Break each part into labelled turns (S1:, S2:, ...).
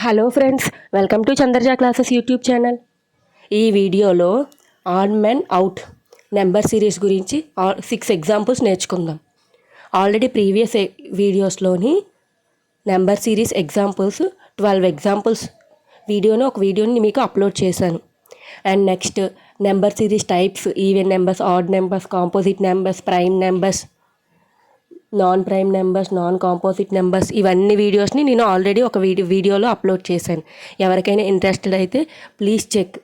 S1: Hello friends, welcome to Chandraja classes YouTube channel. ఈ వీడియోలో odd men out number series గురించి 6 examples నేర్చుకుందాం. Already previous వీడియోస్లోని నెంబర్ సిరీస్ ఎగ్జాంపుల్స్ 12 ఎగ్జాంపుల్స్ ఒక వీడియోని మీకు అప్లోడ్ చేశాను. And next number series types, even numbers, odd numbers, composite numbers, prime numbers, non prime numbers, non composite numbers, ఇవన్నీ వీడియోస్ని నేను ఆల్రెడీ ఒక వీడియోలో అప్లోడ్ చేశాను. ఎవరికైనా ఇంట్రెస్టెడ్ అయితే ప్లీజ్ చెక్.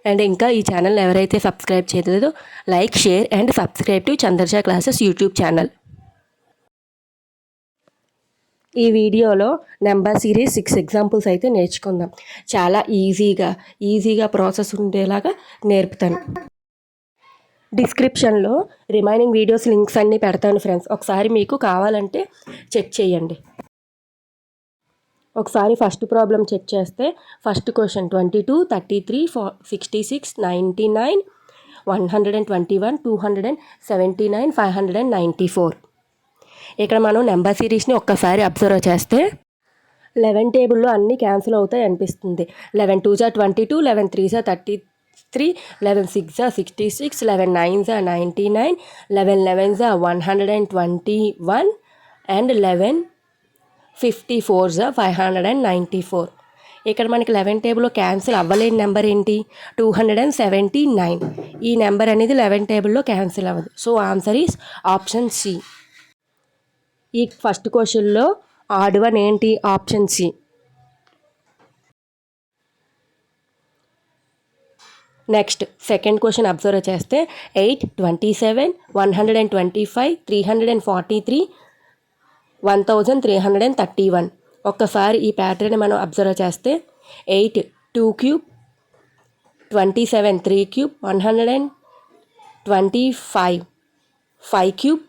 S1: అండ్ ఇంకా ఈ ఛానల్ ఎవరైతే సబ్స్క్రైబ్ చేయలేదో like, share and subscribe to Chandraja classes YouTube channel. ఈ వీడియోలో నెంబర్ సిరీస్ 6 ఎగ్జాంపుల్స్ అయితే నేర్చుకుందాం. చాలా ఈజీగా ప్రాసెస్ ఉండేలాగా నేర్పుతాను. డిస్క్రిప్షన్లో రిమైనింగ్ వీడియోస్ లింక్స్ అన్నీ పెడతాను ఫ్రెండ్స్. ఒకసారి మీకు కావాలంటే చెక్ చేయండి. ఒకసారి ఫస్ట్ ప్రాబ్లం చెక్ చేస్తే ఫస్ట్ క్వశ్చన్ 22, 33, 66, 99, 121, 279, 594. ఇక్కడ మనం నెంబర్ సిరీస్ని ఒక్కసారి అబ్జర్వ్ చేస్తే 11 టేబుల్లో అన్నీ క్యాన్సిల్ అవుతాయి అనిపిస్తుంది. 11 2 22, 11 3 33, 11 6 66, 11 9 99, 11 11 121 అండ్ 11 54 594. ఇక్కడ మనకి 11 టేబుల్లో క్యాన్సిల్ అవ్వలేని నెంబర్ ఏంటి? 279. ఈ నెంబర్ అనేది 11 టేబుల్లో క్యాన్సిల్ అవ్వదు. So answer is option C. ఈ ఫస్ట్ క్వశ్చన్లో ఆడ్ వన్ ఏంటి? Option C. Next second question observe చేస్తే 8, 27, 125, 343, 1331. ఒక్కసారి ఈ ప్యాటర్న్ మనం అబ్జర్వ్ చేస్తే 8 2 క్యూబ్, 27 3 క్యూబ్, 125 5 క్యూబ్,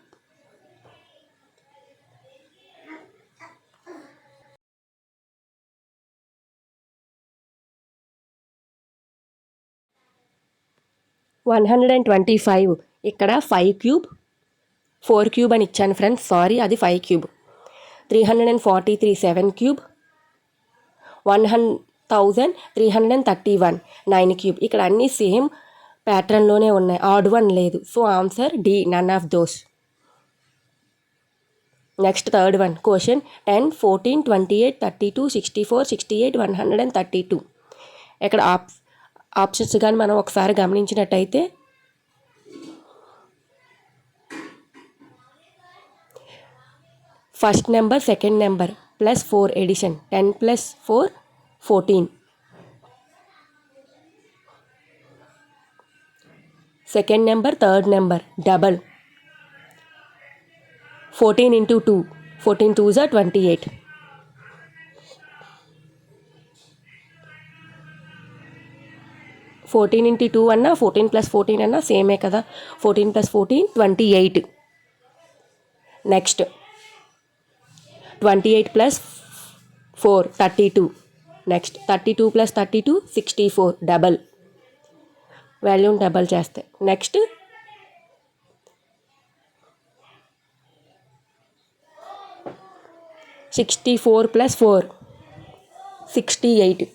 S1: 125. ఇక్కడ 5 క్యూబ్ 4 క్యూబ్ అని ఇచ్చాను ఫ్రెండ్స్, సారీ అది 5 క్యూబ్. 343 7 cube, 1331 9 cube. ఇక్కడ అన్నీ సేమ్ ప్యాటర్న్లోనే ఉన్నాయి, ఆడ్ వన్ లేదు. So answer D, none of those. Next third one question 10, 14, 28, 32, 64, 68, 132. ఇక్కడ ఆప్షన్స్ కానీ మనం ఒకసారి గమనించినట్టయితే first number second number plus 4 addition, 10 + 4 14. Second number third number double, 14 × 2, 14 2 28. Fourteen into 2 అన్నా 14 + 14 అన్నా సేమే కదా. 14 + 14 28. Next 28 + 4 32. Next 32 + 32 64, double volume double చేస్తే. నెక్స్ట్ 64 + 4 68.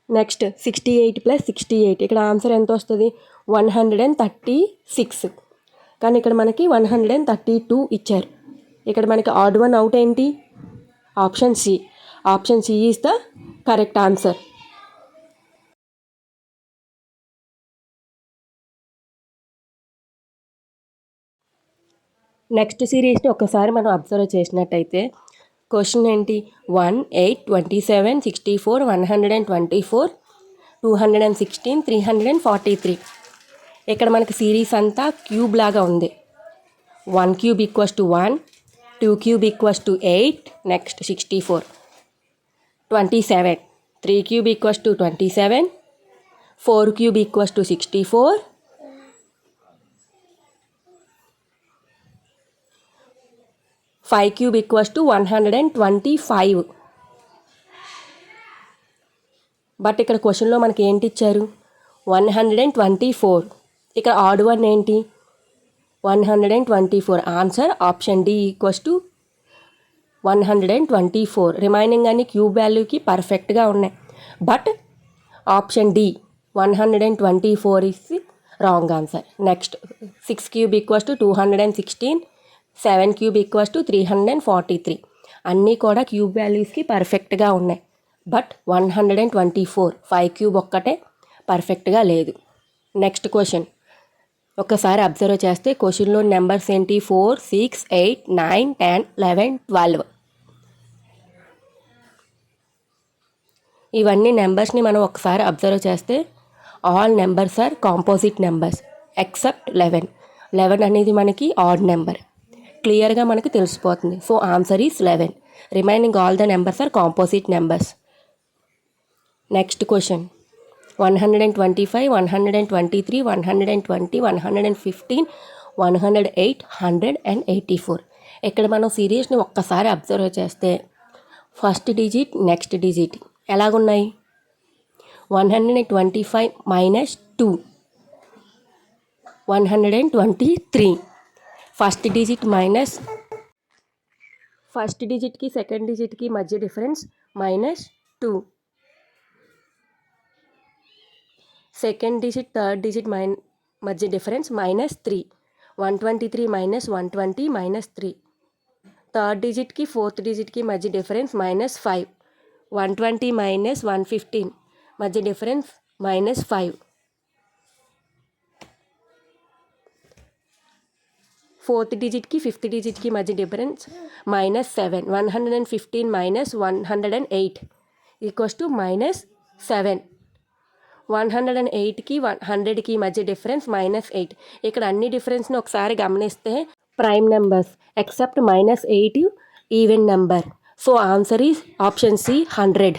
S1: నెక్స్ట్ 68 + 68. ఇక్కడ ఆన్సర్ ఎంత వస్తుంది? 136. కానీ ఇక్కడ మనకి 132 ఇచ్చారు. ఇక్కడ మనకి ఆడ్ వన్ అవుట్ ఏంటి? Option C. Option C is the correct answer. Next సిరీస్ని ఒకసారి మనం అబ్జర్వ్ చేసినట్టయితే క్వశ్చన్ ఏంటి? 1, 8, 27, 64, 124, 216, 343. ఇక్కడ మనకి సిరీస్ అంతా క్యూబ్ లాగా ఉంది. 1 cube = 1, 2 cube = 8, next 64, 27, 3 cube = 27, 4 cube = 64, 5 cube = 125. But ఇక్కడ క్వశ్చన్లో మనకి ఏంటి ఇచ్చారు? 124. ఇక్కడ ఆడ్ వన్ ఏంటి? 124. Answer option D equals to 124. Remaining అన్ని క్యూబ్ వాల్యూకి పర్ఫెక్ట్గా ఉన్నాయి. But option D 124 is wrong answer. Next 6 cube equals to 216, 7 cube equals to 343. అన్నీ కూడా క్యూబ్ వాల్యూస్కి పర్ఫెక్ట్గా ఉన్నాయి. బట్ 124 5 క్యూబ్ ఒక్కటే పర్ఫెక్ట్గా లేదు. నెక్స్ట్ క్వశ్చన్ ఒకసారి అబ్జర్వ్ చేస్తే క్వశ్చన్లో నెంబర్స్ ఏంటి? 4, 6, 8, 9, 10, 11, 12. ఇవన్నీ నెంబర్స్ని మనం ఒకసారి అబ్జర్వ్ చేస్తే all numbers are composite numbers except 11. 11 అనేది మనకి ఆడ్ నెంబర్. క్లియర్గా మనకి తెలిసిపోతుంది. So answer is 11. Remaining all the numbers are composite numbers. Next question 125, 123, 120, 115, 108, 184. ఇక్కడ మనం సిరీస్ని ఒక్కసారి అబ్జర్వ్ చేస్తే ఫస్ట్ డిజిట్ నెక్స్ట్ డిజిట్ ఎలాగున్నాయి? 125 minus 2, 123. First digit minus first డిజిట్కి సెకండ్ డిజిట్కి మధ్య difference -2. Second digit third digit మధ్య డిఫరెన్స్ -3. 123 మైనస్ 120 -3. థర్డ్ డిజిట్కి ఫోర్త్ డిజిట్కి మధ్య డిఫరెన్స్ -5. 120 మైనస్ 115 మధ్య డిఫరెన్స్ -5. ఫోర్త్ డిజిట్కి ఫిఫ్త్ డిజిట్కి మధ్య డిఫరెన్స్ -7. 115 minus 108 equals to -7. 108కి 100కి మధ్య డిఫరెన్స్ -8. ఇక్కడ అన్ని డిఫరెన్స్ని ఒకసారి గమనిస్తే prime numbers except -8 even number. So answer is option C 100.